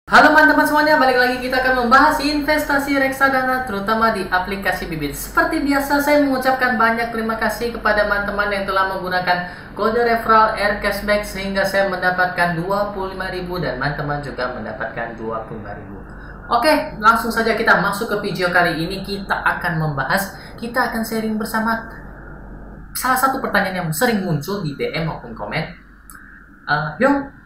Halo teman-teman semuanya, balik lagi kita akan membahas investasi reksadana terutama di aplikasi Bibit. Seperti biasa saya mengucapkan banyak terima kasih kepada teman-teman yang telah menggunakan kode referral Air Cashback sehingga saya mendapatkan 25.000 dan teman-teman juga mendapatkan 25.000. Oke, langsung saja kita masuk ke video kali ini. Kita akan membahas, kita akan sharing bersama salah satu pertanyaan yang sering muncul di DM maupun komen. Yung,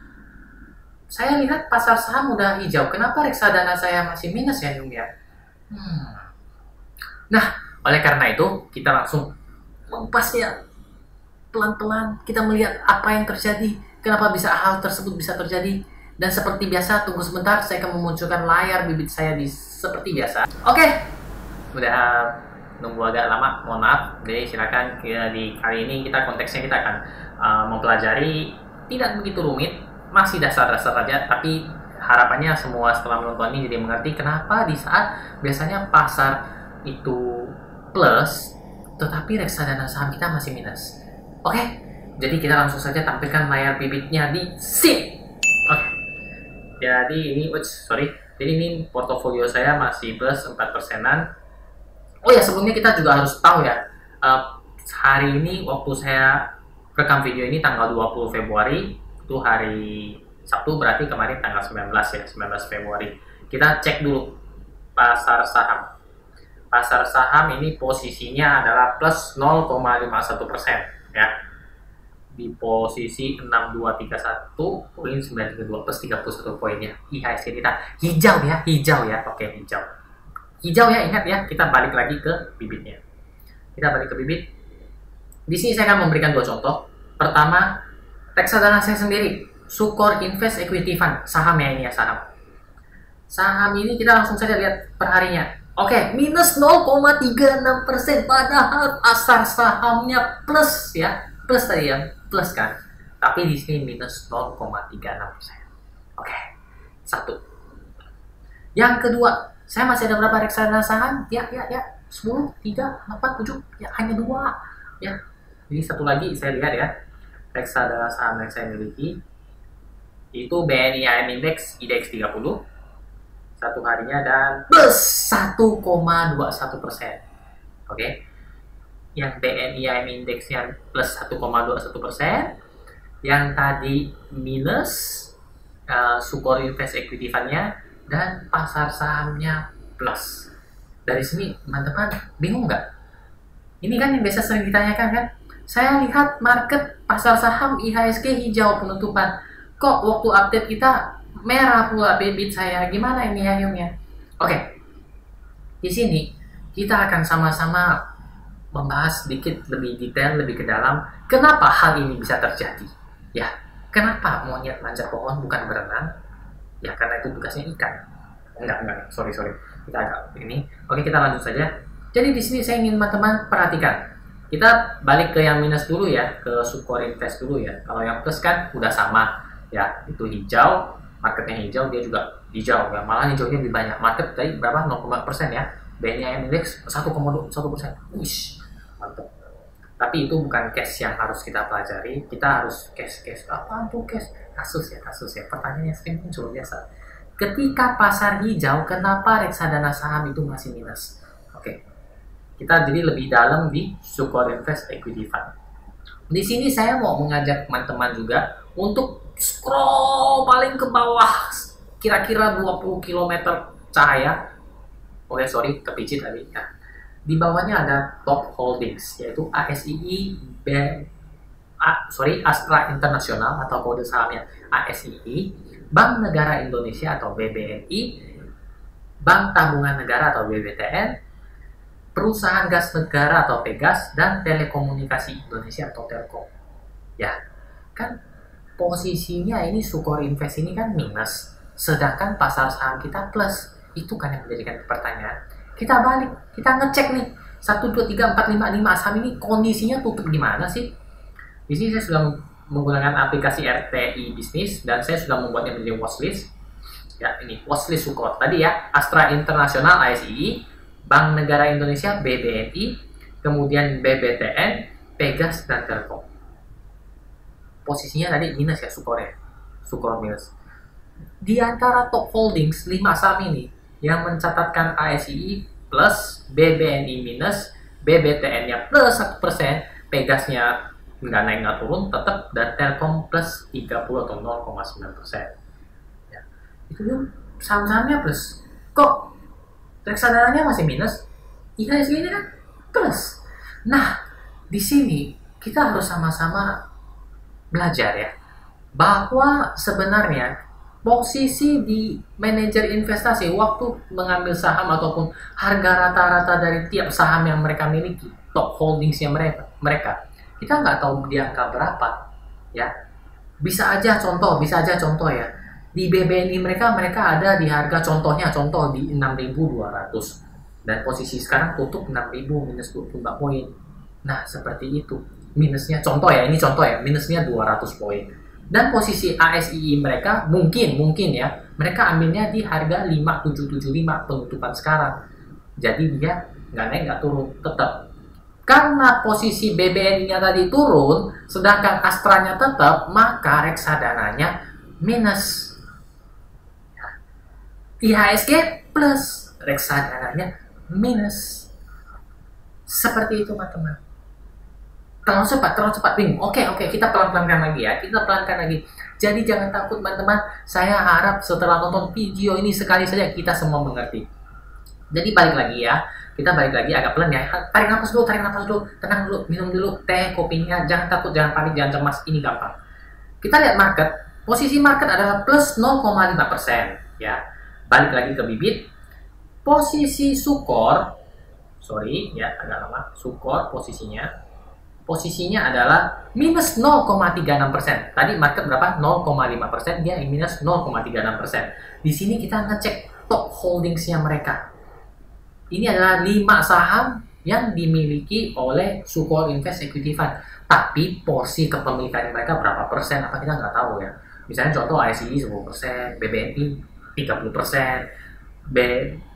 saya lihat pasar saham udah hijau, kenapa reksadana saya masih minus ya, Yung ya? Nah, oleh karena itu kita langsung membahasnya pelan-pelan. Kita melihat apa yang terjadi, kenapa bisa hal tersebut bisa terjadi. Dan seperti biasa, tunggu sebentar, saya akan memunculkan layar Bibit saya di seperti biasa. Oke, udah nunggu agak lama, mohon maaf. Jadi silakan di kali ini konteksnya kita akan mempelajari tidak begitu rumit. Masih dasar-dasar aja, tapi harapannya semua setelah menonton ini jadi mengerti kenapa di saat biasanya pasar itu plus, tetapi reksadana saham kita masih minus. Oke, jadi kita langsung saja tampilkan layar Bibitnya di sini. Oke, jadi ini, jadi ini portofolio saya masih plus 4%-an. Oh ya, sebelumnya kita juga harus tahu ya, hari ini waktu saya rekam video ini tanggal 20 Februari, itu hari Sabtu, berarti kemarin tanggal 19 ya, 19 Februari. Kita cek dulu pasar saham. Pasar saham ini posisinya adalah plus 0,51% ya. Di posisi 6231.932 plus 31 poinnya. IHSG kita hijau ya. Oke, hijau. Hijau ya, ingat ya, kita balik lagi ke bibitnya. Kita balik ke bibit. Di sini saya akan memberikan dua contoh. Pertama, reksadana saya sendiri, Sukor Invest Equity Fund, saham ya, ini ya, saham. Saham ini kita langsung saja lihat perharinya. Oke, minus 0,36%, padahal pasar sahamnya plus ya, plus tadi ya, plus kan. Tapi di sini minus 0,36%. Oke, satu. Yang kedua, saya masih ada berapa reksadana saham? Ya, 10, 3, 8, 7, ya hanya 2 ya. Jadi satu lagi saya lihat ya. Reksadana saham yang saya miliki itu BNI AM Index IDX 30 satu harinya dan plus 1,21%. Oke, yang BNI AM Indexnya plus 1,21%, yang tadi minus Sukor Invest Equity Fund-nya, dan pasar sahamnya plus. Dari sini teman-teman bingung nggak? Ini kan yang biasa sering ditanyakan kan? Saya lihat market pasar saham IHSG hijau penutupan. Kok waktu update kita merah pula Bibit saya? Gimana ini ya, Yung ya? Oke. Di sini kita akan sama-sama membahas sedikit lebih detail, lebih ke dalam kenapa hal ini bisa terjadi. Ya, kenapa monyet manjat pohon bukan berenang? Ya, karena itu tugasnya ikan. Enggak, sorry. Kita agak ini. Oke, kita lanjut saja. Jadi di sini saya ingin teman-teman perhatikan. Kita balik ke yang minus dulu ya, ke Sukor Invest dulu ya. Kalau yang plus kan udah sama ya, itu hijau, marketnya hijau, dia juga hijau ya. Malah hijaunya lebih banyak. Market tadi berapa? 0,4% ya. BNI Index 1,21%. Wish, mantap. Tapi itu bukan case yang harus kita pelajari. Kita harus case. Apaan tuh case? Kasus ya. Pertanyaannya sering muncul biasa. Ketika pasar hijau, kenapa reksadana saham itu masih minus? Oke. Kita jadi lebih dalam di Sukor Invest Equity Fund. Di sini saya mau mengajak teman-teman juga untuk scroll paling ke bawah, kira-kira 20 km cahaya. Oke, sorry, kepicit tadi. Nah, di bawahnya ada Top Holdings, yaitu ASII, Astra Internasional atau kode sahamnya ASII, Bank Negara Indonesia atau BBNI, Bank Tabungan Negara atau BBTN, Perusahaan Gas Negara atau Pegas, dan Telekomunikasi Indonesia atau Telkom. Ya, kan posisinya ini Sukor Invest ini kan minus, sedangkan pasar saham kita plus. Itu kan yang menjadikan pertanyaan. Kita balik, kita ngecek nih 1, 2, 3, 4, 5 saham ini kondisinya tutup gimana sih? Di sini saya sudah menggunakan aplikasi RTI Bisnis dan saya sudah membuatnya menjadi watchlist. Ya, ini watchlist Sukor tadi ya, Astra Internasional ASII, Bank Negara Indonesia BBNI, kemudian BBTN, Pegas, dan Telkom. Posisinya tadi minus ya, Sukor minus. Di antara top holdings 5 saham ini yang mencatatkan ASII plus, BBNI minus, BBTN-nya plus 1%, Pegasnya nggak naik nggak turun tetap, dan Telkom plus 30 atau 0,9%. Ya. Itu yuk saham-sahamnya plus. Kok reksadananya masih minus? IHSG-nya kan plus. Nah, di sini kita harus sama-sama belajar ya, bahwa sebenarnya posisi di manajer investasi waktu mengambil saham ataupun harga rata-rata dari tiap saham yang mereka miliki, top holdingsnya mereka kita nggak tahu di angka berapa ya. Bisa aja contoh ya, di BBNI mereka ada di harga contoh di 6.200 dan posisi sekarang tutup 6.000 minus 24 poin. Nah seperti itu minusnya, contoh ya, minusnya 200 poin. Dan posisi ASII mereka mungkin ya, mereka ambilnya di harga 5775 penutupan sekarang. Jadi dia nggak naik nggak turun tetap. Karena posisi BBNI-nya tadi turun, sedangkan Astranya tetap, maka reksadananya minus. IHSG plus, reksadananya minus. Seperti itu teman-teman. Terlalu cepat bingung. Oke, kita pelan-pelankan lagi ya. Jadi jangan takut teman-teman. Saya harap setelah nonton video ini sekali saja kita semua mengerti. Jadi balik lagi ya. Kita balik lagi agak pelan ya. Tarik nafas dulu, tenang dulu, minum dulu teh, kopinya. Jangan takut, jangan panik, jangan cemas. Ini gampang. Kita lihat market. Posisi market adalah plus 0,5% ya. Balik lagi ke bibit. Posisi Sukor, agak lama. Sukor posisinya adalah minus 0,36%. Tadi market berapa? 0,5%, dia minus 0,36%. Di sini kita ngecek top holdingsnya mereka. Ini adalah 5 saham yang dimiliki oleh Sukor Invest Equity Fund. Tapi porsi kepemilikan mereka berapa persen, apa kita nggak tahu ya. Misalnya contoh ASI 10%, BBNI 30%,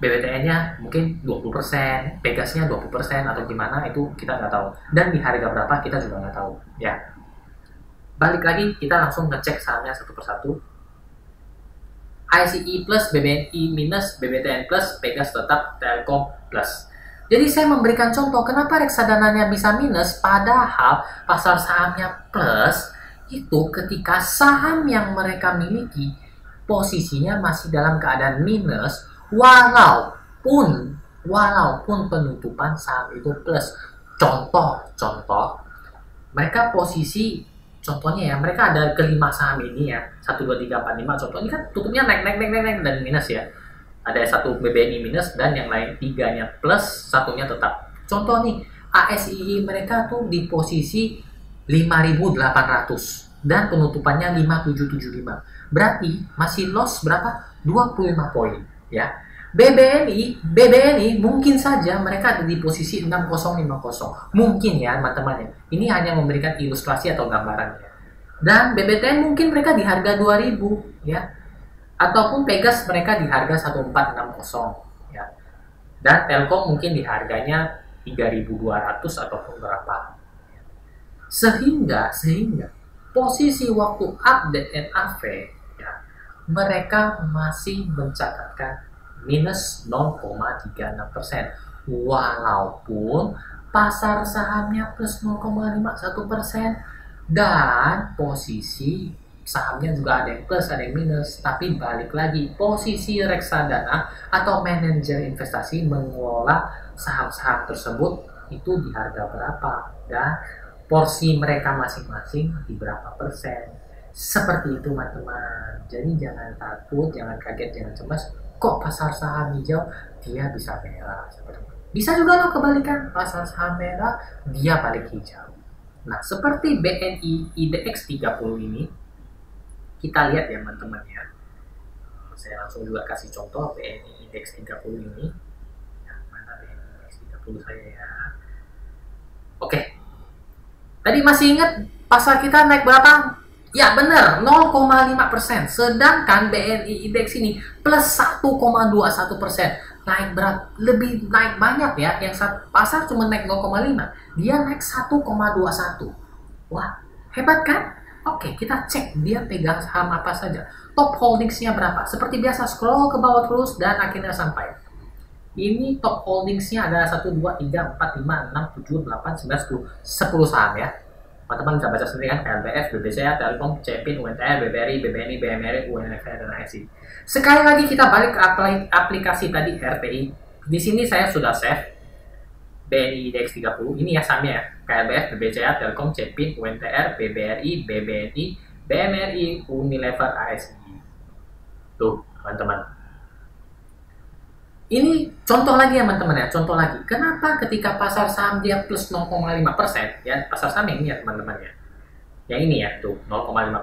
BBTN-nya mungkin 20%, Pegasnya 20% atau gimana, itu kita nggak tahu. Dan di harga berapa kita juga nggak tahu ya. Balik lagi kita langsung ngecek sahamnya satu persatu. ICE plus, BBNI minus, BBTN plus, Pegas tetap, Telkom plus. Jadi saya memberikan contoh kenapa reksadananya bisa minus padahal pasar sahamnya plus, itu ketika saham yang mereka miliki posisinya masih dalam keadaan minus walaupun penutupan saham itu plus. Contoh mereka posisi, contohnya ya, mereka ada kelima saham ini ya, 1, 2, 3, 4, 5, contoh ini kan tutupnya naik dan minus ya. Ada satu BBNI minus dan yang lain 3-nya plus, satunya tetap. Contoh nih, ASII mereka tuh di posisi 5.800 dan penutupannya 5.775. Berarti masih loss berapa? 25 poin ya. BBNI mungkin saja mereka ada di posisi 6050. Mungkin ya teman-teman ya. Ini hanya memberikan ilustrasi atau gambaran ya. Dan BBTN mungkin mereka di harga 2000 ya. Ataupun Pegas mereka di harga 1460 ya. Dan Telkom mungkin di harganya 3200 ataupun berapa. Sehingga posisi waktu update NAV ya, mereka masih mencatatkan minus 0,36%. Walaupun pasar sahamnya plus 0,51% dan posisi sahamnya juga ada yang plus, ada yang minus. Tapi balik lagi, posisi reksadana atau manajer investasi mengelola saham-saham tersebut itu di harga berapa dan porsi mereka masing-masing di berapa persen. Seperti itu teman-teman. Jadi jangan takut, jangan kaget, jangan cemas. Kok pasar saham hijau dia bisa merah? Bisa juga loh kebalikan, pasar saham merah dia balik hijau. Nah seperti BNI IDX 30 ini, kita lihat ya teman-teman ya. Saya langsung juga kasih contoh BNI IDX 30 ini. Nah, mana BNI IDX 30 saya ya. Oke. Tadi masih ingat pasar kita naik berapa? Ya benar, 0,5%. Sedangkan BNI Index ini plus 1,21%. Naik berat, lebih naik banyak ya. Yang pasar cuma naik 0,5. Dia naik 1,21. Wah, hebat kan? Oke, kita cek dia pegang saham apa saja. Top holdingsnya berapa? Seperti biasa, scroll ke bawah terus dan akhirnya sampai. Ini top holdingsnya adalah 1, 2, 3, 4, 5, 6, 7, 8, 9, 10. 10 saham ya. Teman-teman bisa baca sendiri kan, KLBF, BBCA, Telkom, CPIN, UNTR, BBRI, BBNI, BMRI, UNFR, dan ASI. Sekali lagi kita balik ke aplikasi tadi RTI. Di sini saya sudah save BNI IDX 30. Ini ya sahamnya ya. KLBF, BBCA, Telkom, CPIN, UNTR, BBRI, BBNI, BMRI, Unilever, ASI. Tuh, teman-teman. Ini contoh lagi ya teman-teman ya, contoh lagi. Kenapa ketika pasar saham dia plus 0,5%, ya pasar saham yang ini ya teman-teman ya. Yang ini ya, tuh 0,5%.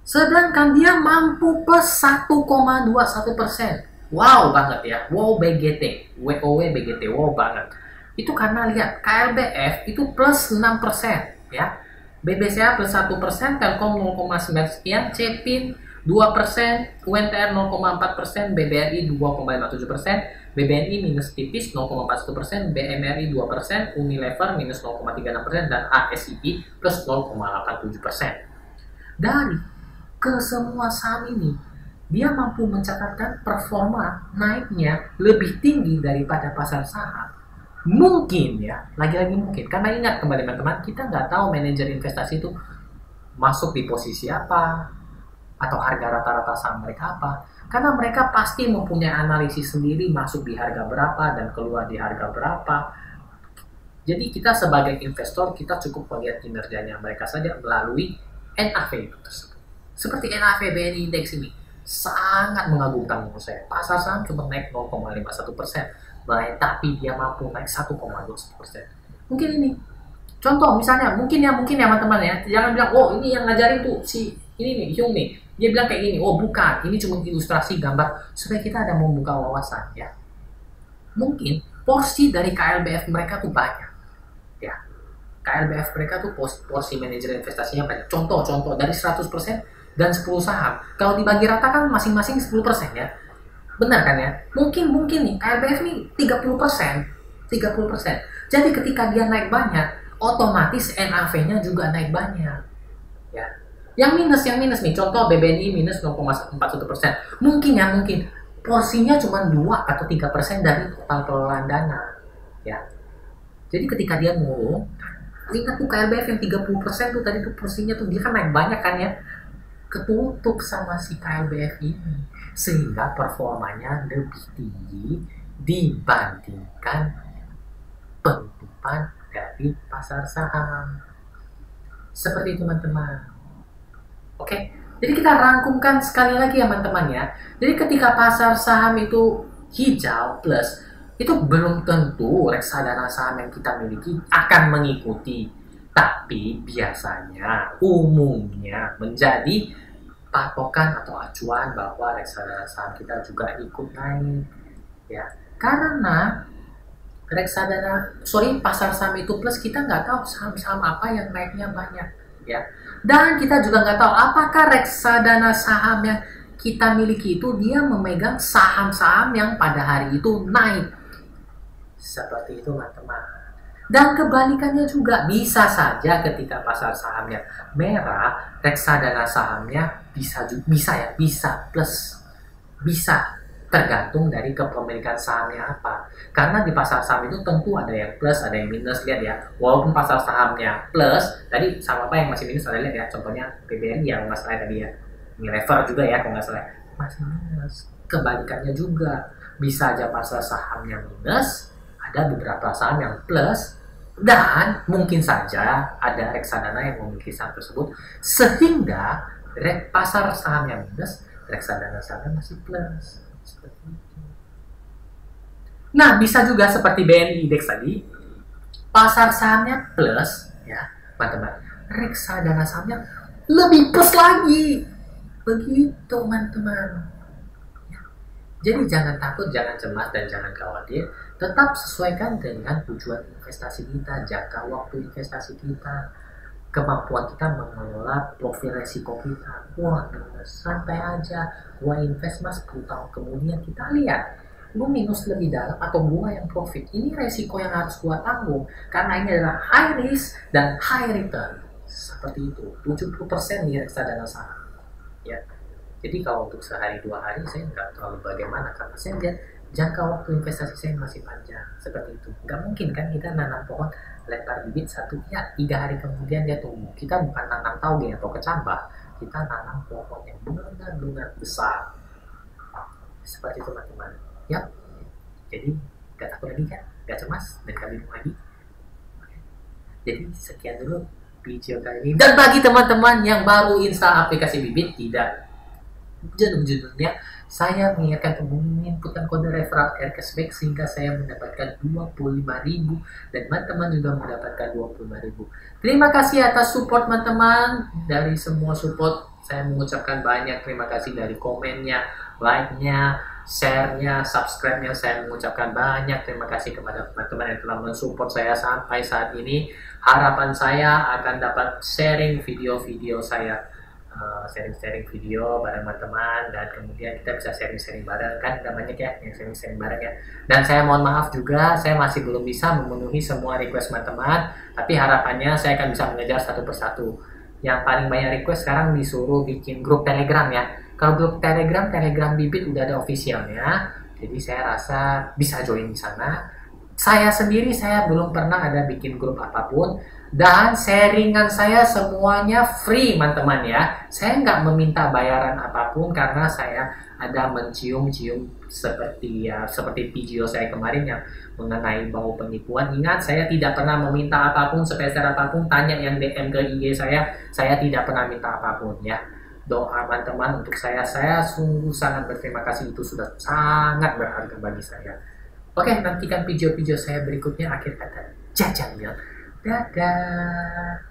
Sedangkan dia mampu plus 1,21%. Wow banget ya, wow BGT, WOW BGT, wow banget. Itu karena lihat, KLBF itu plus 6% ya. BBCA plus 1%, Telkom 0,9 sekian, CPIN 2%, UNTR 0,4%, BBRI 2,57%, BBNI minus tipis 0,41%, BMRI 2%, Unilever minus 0,36%, dan ASI plus 0,87%. Dari ke semua saham ini, dia mampu mencatatkan performa naiknya lebih tinggi daripada pasar saham. Mungkin ya, lagi-lagi mungkin. Karena ingat kembali teman-teman, kita nggak tahu manajer investasi itu masuk di posisi apa, atau harga rata-rata saham mereka apa. Karena mereka pasti mempunyai analisis sendiri, masuk di harga berapa dan keluar di harga berapa. Jadi kita sebagai investor, kita cukup melihat kinerjanya mereka saja melalui NAV itu tersebut. Seperti NAV BNI Index ini, sangat mengagumkan menurut saya. Pasar saham cuma naik 0,51%, tapi dia mampu naik 1,21%. Mungkin ini contoh misalnya, mungkin ya teman-teman ya, jangan bilang oh ini yang ngajarin tuh si ini nih Hyung nih, dia bilang kayak gini. Oh bukan, ini cuma ilustrasi gambar supaya kita ada membuka wawasan ya. Mungkin porsi dari KLBF mereka tuh banyak ya. KLBF mereka tuh porsi manajer investasinya banyak. Contoh dari 100% dan 10 saham. Kalau dibagi rata kan masing-masing 10% ya. Benar kan ya? Mungkin nih KLBF nih 30%. Jadi ketika dia naik banyak, otomatis NAV-nya juga naik banyak. Ya. Yang minus nih, contoh BBNI minus 0,41%. Mungkin porsinya cuma 2 atau 3% dari total pengelolaan dana. Ya. Jadi ketika dia ngurung, ingat tuh KLBF yang 30% tuh tadi tuh porsinya tuh dia kan naik banyak kan ya. Ketutup sama si KLBF ini, sehingga performanya lebih tinggi dibandingkan penutupan dari pasar saham. Seperti itu teman-teman. Oke, jadi kita rangkumkan sekali lagi ya teman-teman ya. Jadi ketika pasar saham itu hijau plus, itu belum tentu reksadana saham yang kita miliki akan mengikuti. Tapi biasanya, umumnya menjadi patokan atau acuan bahwa reksadana saham kita juga ikut naik. Ya, karena pasar saham itu plus, kita nggak tahu saham-saham apa yang naiknya banyak. Ya, dan kita juga nggak tahu apakah reksadana saham yang kita miliki itu dia memegang saham-saham yang pada hari itu naik. Seperti itu teman-teman. Dan kebalikannya juga, bisa saja ketika pasar sahamnya merah, reksadana sahamnya bisa plus, bisa tergantung dari kepemilikan sahamnya apa. Karena di pasar saham itu tentu ada yang plus, ada yang minus. Lihat ya, walaupun pasar sahamnya plus, tadi sama apa yang masih minus, ada lihat ya, contohnya BBNI yang nggak salah tadi ya, Unilever juga ya kalau nggak salah, masih minus. Kebalikannya juga, bisa aja pasar sahamnya minus, ada beberapa saham yang plus, dan mungkin saja ada reksadana yang memiliki saham tersebut, sehingga pasar sahamnya minus, reksadana sahamnya masih plus. Seperti itu. Nah, bisa juga seperti BNI Index tadi, pasar sahamnya plus, ya teman-teman, reksadana sahamnya lebih plus lagi. Begitu teman-teman. Jadi jangan takut, jangan cemas, dan jangan khawatir. Tetap sesuaikan dengan tujuan investasi kita, jangka waktu investasi kita, kemampuan kita mengelola profil resiko kita. Wah, santai aja. Gua invest mas 10 tahun kemudian kita lihat, lu minus lebih dalam atau gua yang profit. Ini resiko yang harus gua tanggung, karena ini adalah high risk dan high return. Seperti itu, 70% di reksadana saham. Ya, jadi kalau untuk sehari 2 hari saya nggak terlalu bagaimana, karena saya lihat jangka waktu investasi saya masih panjang. Seperti itu, nggak mungkin kan kita nanam pohon lempar bibit satu ya 3 hari kemudian dia tumbuh. Kita bukan nanam tauge atau kecambah, kita nanam pohon yang benar-benar besar. Seperti itu teman-teman. Ya, jadi nggak takut lagi kan, nggak cemas dan nggak bingung lagi. Jadi sekian dulu video kali ini. Dan bagi teman-teman yang baru install aplikasi Bibit, tidak judulnya, saya mengingatkan untuk menginputkan kode referral air cashback sehingga saya mendapatkan 25.000 dan teman-teman juga mendapatkan 25.000. Terima kasih atas support teman-teman. Dari semua support saya mengucapkan banyak terima kasih, dari komennya, like-nya, share-nya, subscribe-nya. Saya mengucapkan banyak terima kasih kepada teman-teman yang telah mensupport saya sampai saat ini. Harapan saya akan dapat sharing video-video saya, sharing-sharing video bareng teman-teman, dan kemudian kita bisa sharing-sharing bareng, kan udah banyak ya yang sharing-sharing bareng ya. Dan saya mohon maaf juga, saya masih belum bisa memenuhi semua request teman-teman, tapi harapannya saya akan bisa mengejar satu persatu. Yang paling banyak request sekarang disuruh bikin grup Telegram ya. Kalau grup Telegram Bibit udah ada officialnya, jadi saya rasa bisa join di sana. Saya sendiri saya belum pernah ada bikin grup apapun, dan sharingan saya semuanya free teman-teman ya. Saya nggak meminta bayaran apapun karena saya ada mencium-cium seperti video saya kemarin yang mengenai bau penipuan. Ingat, saya tidak pernah meminta apapun, sepeser apapun. Tanya yang DM ke IG saya tidak pernah minta apapun ya. Doa teman-teman untuk saya sungguh sangat berterima kasih, itu sudah sangat berharga bagi saya. Oke, nantikan video-video saya berikutnya. Akhir kata, Jajang ya. Dadah.